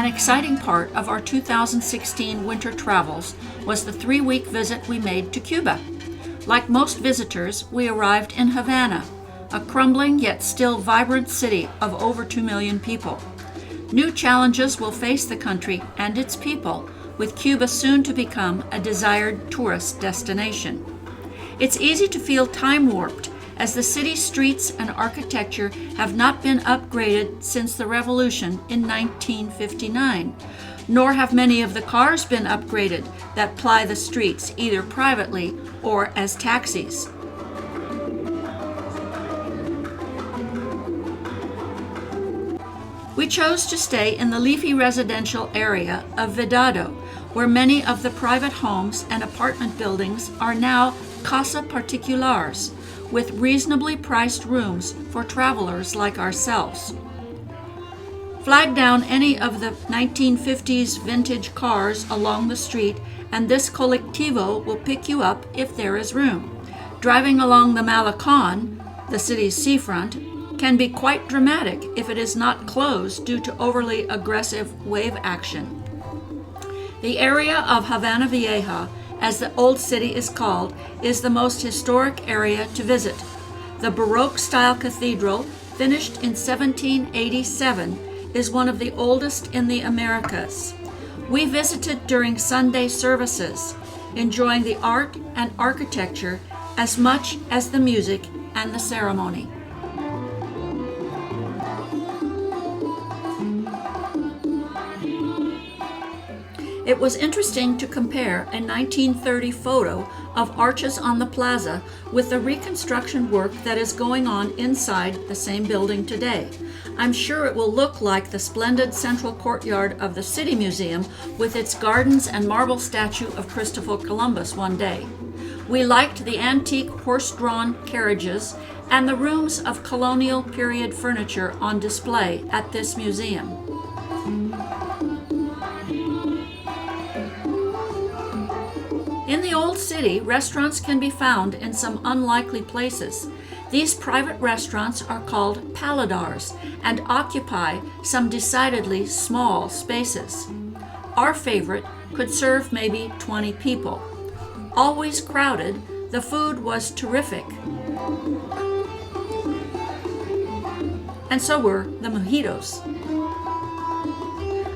exciting part of our 2016 winter travels was the 3-week visit we made to Cuba. Like most visitors, we arrived in Havana, a crumbling yet still vibrant city of over 2 million people. New challenges will face the country and its people, with Cuba soon to become a desired tourist destination. It's easy to feel time-warped, as the city's streets and architecture have not been upgraded since the revolution in 1959, nor have many of the cars been upgraded that ply the streets either privately or as taxis. We chose to stay in the leafy residential area of Vedado, where many of the private homes and apartment buildings are now casa particulars, with reasonably priced rooms for travelers like ourselves. Flag down any of the 1950s vintage cars along the street and this colectivo will pick you up if there is room. Driving along the Malecon, the city's seafront, can be quite dramatic if it is not closed due to overly aggressive wave action. The area of Havana Vieja, as the Old City is called, is the most historic area to visit. The Baroque-style cathedral, finished in 1787, is one of the oldest in the Americas. We visited during Sunday services, enjoying the art and architecture as much as the music and the ceremony. It was interesting to compare a 1930 photo of arches on the plaza with the reconstruction work that is going on inside the same building today. I'm sure it will look like the splendid central courtyard of the City Museum with its gardens and marble statue of Christopher Columbus one day. We liked the antique horse-drawn carriages and the rooms of colonial period furniture on display at this museum. In the Old City, restaurants can be found in some unlikely places. These private restaurants are called paladars and occupy some decidedly small spaces. Our favorite could serve maybe 20 people. Always crowded, the food was terrific. And so were the mojitos.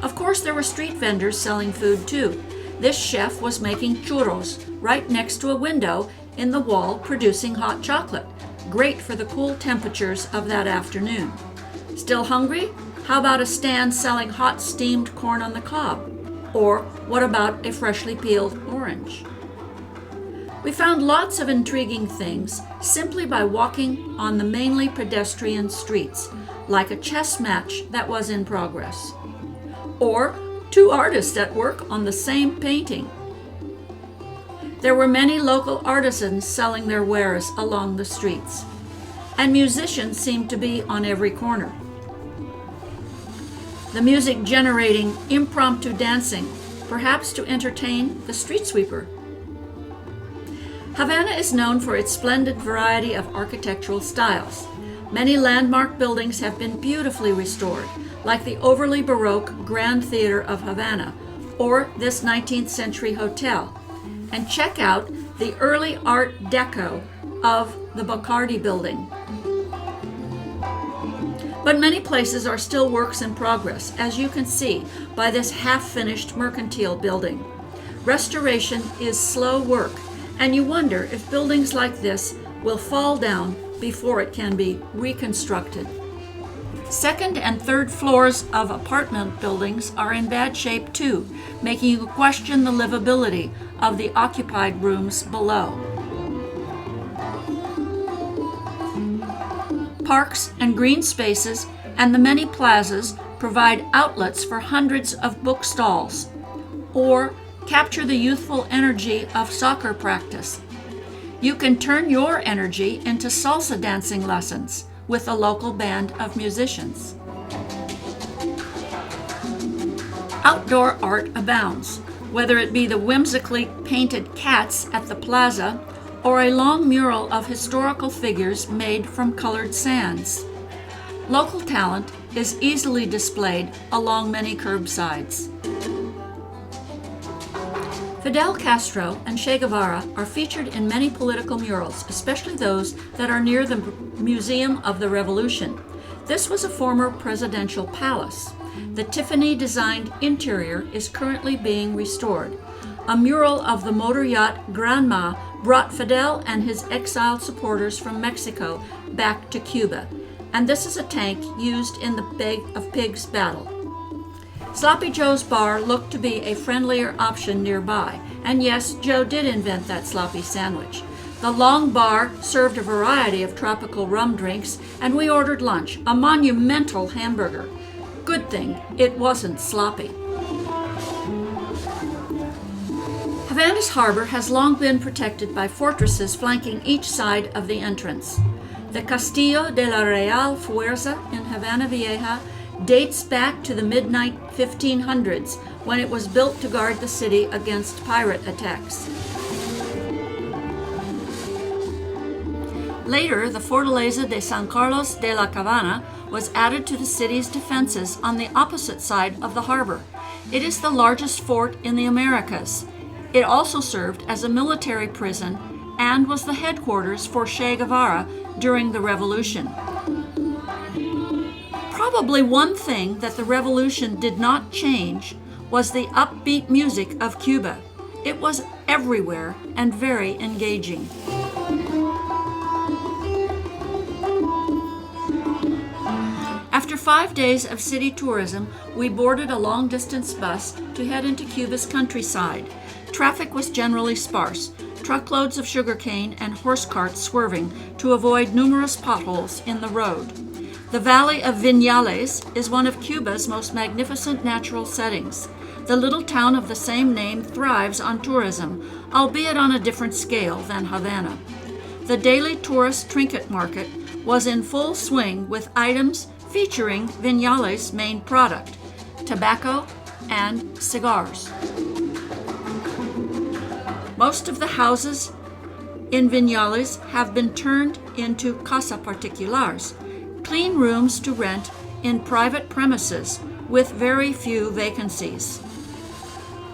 Of course, there were street vendors selling food too. This chef was making churros right next to a window in the wall producing hot chocolate, great for the cool temperatures of that afternoon. Still hungry? How about a stand selling hot steamed corn on the cob? Or what about a freshly peeled orange? We found lots of intriguing things simply by walking on the mainly pedestrian streets, like a chess match that was in progress. Or 2 artists at work on the same painting. There were many local artisans selling their wares along the streets, and musicians seemed to be on every corner. The music generating impromptu dancing, perhaps to entertain the street sweeper. Havana is known for its splendid variety of architectural styles. Many landmark buildings have been beautifully restored, like the overly Baroque Grand Theater of Havana, or this 19th century hotel. And check out the early Art Deco of the Bacardi building. But many places are still works in progress, as you can see by this half-finished mercantile building. Restoration is slow work, and you wonder if buildings like this will fall down before it can be reconstructed. Second and third floors of apartment buildings are in bad shape too, making you question the livability of the occupied rooms below. Parks and green spaces and the many plazas provide outlets for hundreds of book stalls, or capture the youthful energy of soccer practice. You can turn your energy into salsa dancing lessons with a local band of musicians. Outdoor art abounds, whether it be the whimsically painted cats at the plaza or a long mural of historical figures made from colored sands. Local talent is easily displayed along many curbsides. Fidel Castro and Che Guevara are featured in many political murals, especially those that are near the Museum of the Revolution. This was a former presidential palace. The Tiffany-designed interior is currently being restored. A mural of the motor yacht Granma brought Fidel and his exiled supporters from Mexico back to Cuba, and this is a tank used in the Bay of Pigs battle. Sloppy Joe's bar looked to be a friendlier option nearby, and yes, Joe did invent that sloppy sandwich. The long bar served a variety of tropical rum drinks, and we ordered lunch, a monumental hamburger. Good thing it wasn't sloppy. Havana's harbor has long been protected by fortresses flanking each side of the entrance. The Castillo de la Real Fuerza in Havana Vieja dates back to the mid-1500s when it was built to guard the city against pirate attacks. Later, the Fortaleza de San Carlos de la Cabana was added to the city's defenses on the opposite side of the harbor. It is the largest fort in the Americas. It also served as a military prison and was the headquarters for Che Guevara during the revolution. Probably one thing that the revolution did not change was the upbeat music of Cuba. It was everywhere and very engaging. After 5 days of city tourism, we boarded a long-distance bus to head into Cuba's countryside. Traffic was generally sparse, truckloads of sugarcane and horse carts swerving to avoid numerous potholes in the road. The Valley of Viñales is one of Cuba's most magnificent natural settings. The little town of the same name thrives on tourism, albeit on a different scale than Havana. The daily tourist trinket market was in full swing with items featuring Viñales' main product, tobacco and cigars. Most of the houses in Viñales have been turned into casa particulares, clean rooms to rent in private premises with very few vacancies.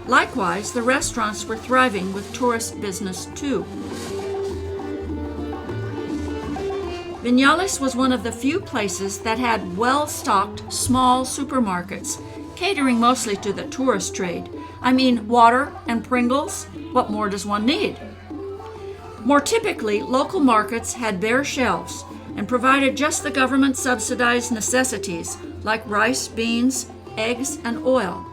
Likewise, the restaurants were thriving with tourist business too. Viñales was one of the few places that had well-stocked small supermarkets, catering mostly to the tourist trade. I mean, water and Pringles, what more does one need? More typically, local markets had bare shelves and provided just the government-subsidized necessities like rice, beans, eggs, and oil.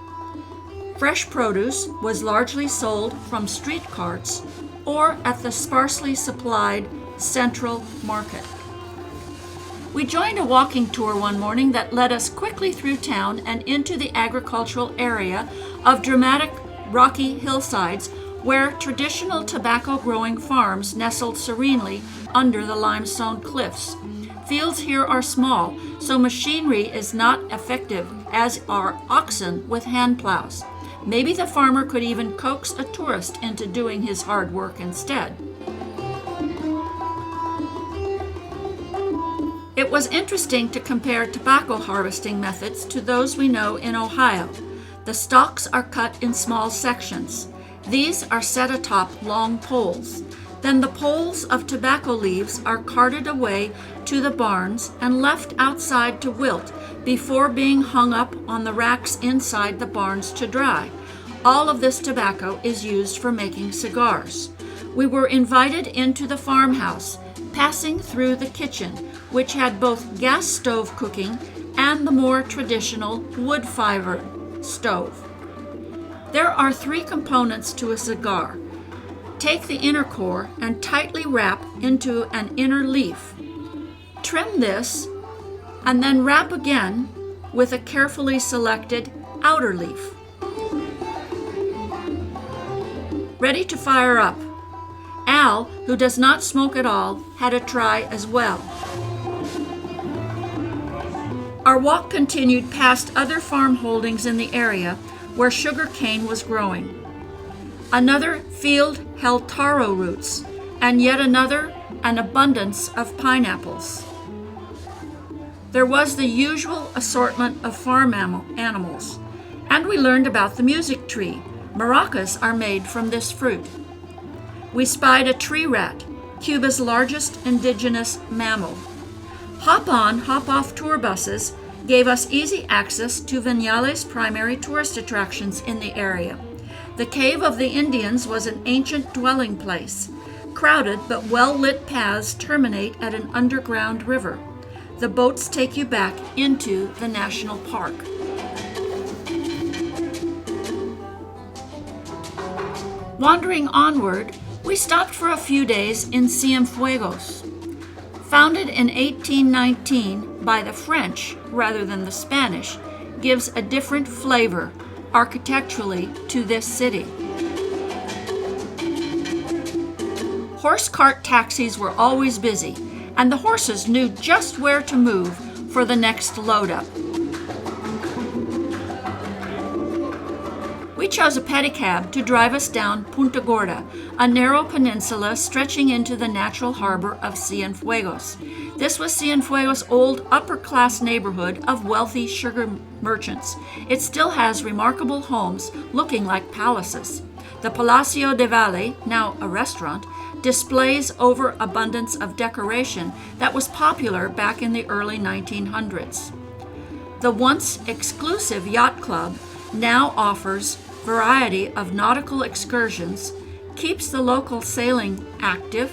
Fresh produce was largely sold from street carts or at the sparsely supplied central market. We joined a walking tour one morning that led us quickly through town and into the agricultural area of dramatic rocky hillsides where traditional tobacco-growing farms nestled serenely under the limestone cliffs. Fields here are small, so machinery is not effective, as are oxen with hand plows. Maybe the farmer could even coax a tourist into doing his hard work instead. It was interesting to compare tobacco harvesting methods to those we know in Ohio. The stalks are cut in small sections. These are set atop long poles. Then the poles of tobacco leaves are carted away to the barns and left outside to wilt before being hung up on the racks inside the barns to dry. All of this tobacco is used for making cigars. We were invited into the farmhouse, passing through the kitchen, which had both gas stove cooking and the more traditional wood-fired stove. There are 3 components to a cigar. Take the inner core and tightly wrap into an inner leaf. Trim this and then wrap again with a carefully selected outer leaf. Ready to fire up. Al, who does not smoke at all, had a try as well. Our walk continued past other farm holdings in the area where sugar cane was growing. Another field held taro roots, and yet another an abundance of pineapples. There was the usual assortment of farm animals, and we learned about the music tree. Maracas are made from this fruit. We spied a tree rat, Cuba's largest indigenous mammal. Hop-on, hop-off tour buses gave us easy access to Viñales' primary tourist attractions in the area. The Cave of the Indians was an ancient dwelling place. Crowded but well-lit paths terminate at an underground river. The boats take you back into the national park. Wandering onward, we stopped for a few days in Cienfuegos. Founded in 1819 by the French rather than the Spanish, gives a different flavor architecturally to this city. Horse cart taxis were always busy, and the horses knew just where to move for the next load up. We chose a pedicab to drive us down Punta Gorda, a narrow peninsula stretching into the natural harbor of Cienfuegos. This was Cienfuegos' old upper-class neighborhood of wealthy sugar merchants. It still has remarkable homes looking like palaces. The Palacio de Valle, now a restaurant, displays overabundance of decoration that was popular back in the early 1900s. The once exclusive yacht club now offers variety of nautical excursions, keeps the local sailing active,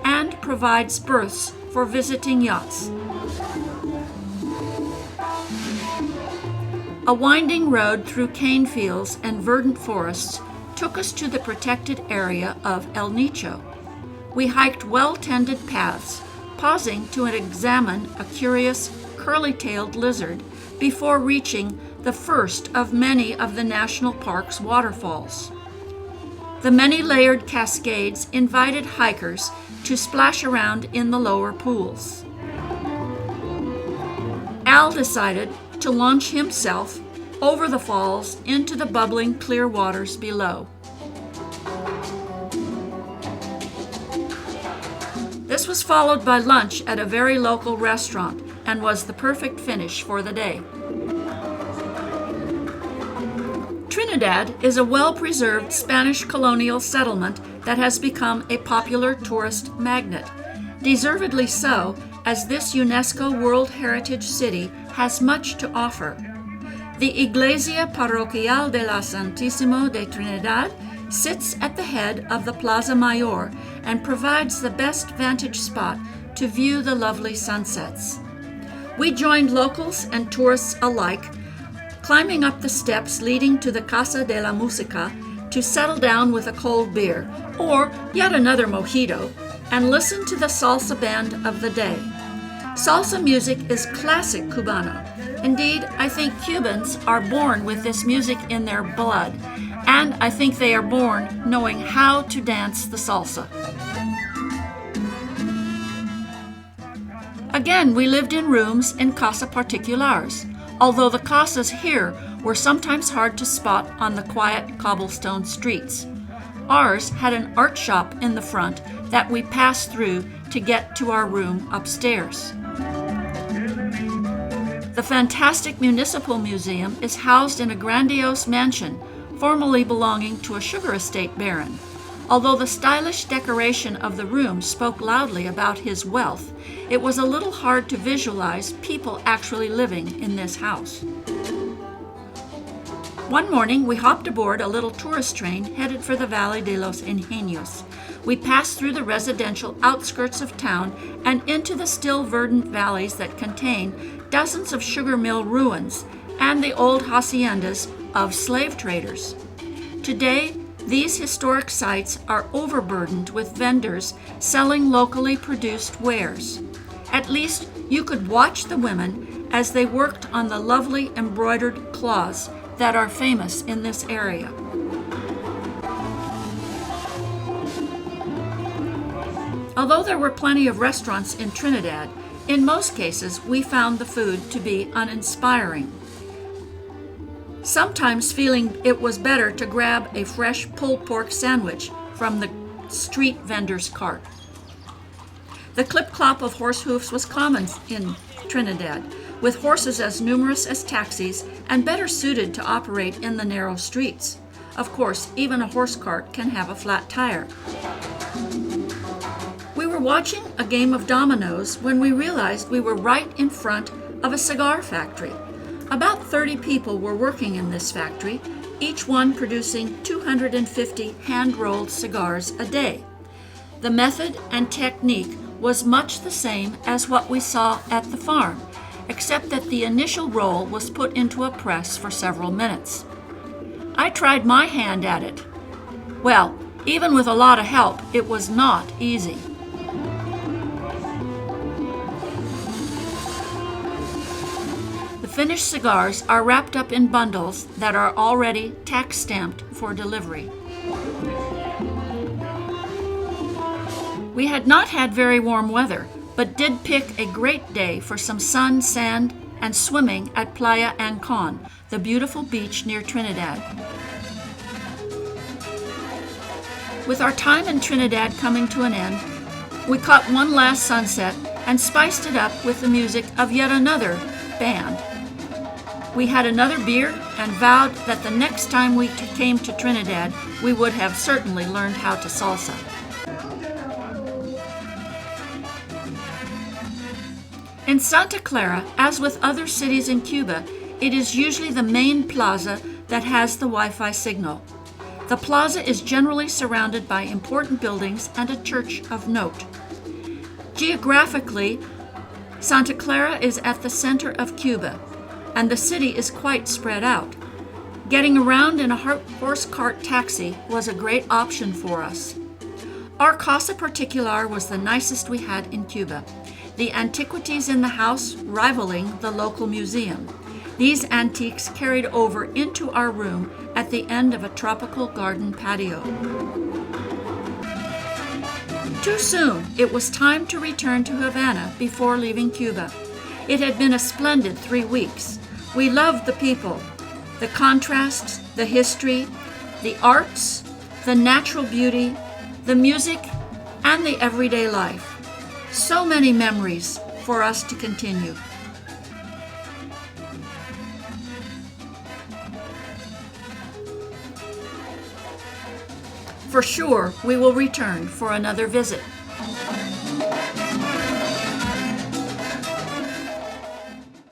and provides berths for visiting yachts. A winding road through cane fields and verdant forests took us to the protected area of El Nicho. We hiked well-tended paths, pausing to examine a curious curly-tailed lizard before reaching the first of many of the national park's waterfalls. The many-layered cascades invited hikers to splash around in the lower pools. Al decided to launch himself over the falls into the bubbling clear waters below. This was followed by lunch at a very local restaurant and was the perfect finish for the day. Trinidad is a well-preserved Spanish colonial settlement that has become a popular tourist magnet. Deservedly so, as this UNESCO World Heritage City has much to offer. The Iglesia Parroquial de la Santísimo de Trinidad sits at the head of the Plaza Mayor and provides the best vantage spot to view the lovely sunsets. We joined locals and tourists alike, climbing up the steps leading to the Casa de la Música to settle down with a cold beer, or yet another mojito, and listen to the salsa band of the day. Salsa music is classic Cubano. Indeed, I think Cubans are born with this music in their blood, and I think they are born knowing how to dance the salsa. Again, we lived in rooms in casa particulars, although the casas here were sometimes hard to spot on the quiet cobblestone streets. Ours had an art shop in the front that we passed through to get to our room upstairs. The fantastic Municipal Museum is housed in a grandiose mansion, formerly belonging to a sugar estate baron. Although the stylish decoration of the room spoke loudly about his wealth, it was a little hard to visualize people actually living in this house. One morning, we hopped aboard a little tourist train headed for the Valle de los Ingenios. We passed through the residential outskirts of town and into the still verdant valleys that contain dozens of sugar mill ruins and the old haciendas of slave traders. Today, these historic sites are overburdened with vendors selling locally produced wares. At least you could watch the women as they worked on the lovely embroidered cloths that are famous in this area. Although there were plenty of restaurants in Trinidad, in most cases we found the food to be uninspiring. Sometimes feeling it was better to grab a fresh pulled pork sandwich from the street vendor's cart. The clip-clop of horse hoofs was common in Trinidad, with horses as numerous as taxis and better suited to operate in the narrow streets. Of course, even a horse cart can have a flat tire. We were watching a game of dominoes when we realized we were right in front of a cigar factory. About 30 people were working in this factory, each one producing 250 hand-rolled cigars a day. The method and technique was much the same as what we saw at the farm, except that the initial roll was put into a press for several minutes. I tried my hand at it. Well, even with a lot of help, it was not easy. The finished cigars are wrapped up in bundles that are already tax stamped for delivery. We had not had very warm weather, but did pick a great day for some sun, sand, and swimming at Playa Ancon, the beautiful beach near Trinidad. With our time in Trinidad coming to an end, we caught one last sunset and spiced it up with the music of yet another band. We had another beer and vowed that the next time we came to Trinidad, we would have certainly learned how to salsa. In Santa Clara, as with other cities in Cuba, it is usually the main plaza that has the Wi-Fi signal. The plaza is generally surrounded by important buildings and a church of note. Geographically, Santa Clara is at the center of Cuba, and the city is quite spread out. Getting around in a horse cart taxi was a great option for us. Our Casa Particular was the nicest we had in Cuba, the antiquities in the house rivaling the local museum. These antiques carried over into our room at the end of a tropical garden patio. Too soon, it was time to return to Havana before leaving Cuba. It had been a splendid 3 weeks. We loved the people, the contrasts, the history, the arts, the natural beauty, the music, and the everyday life. So many memories for us to continue. For sure, we will return for another visit.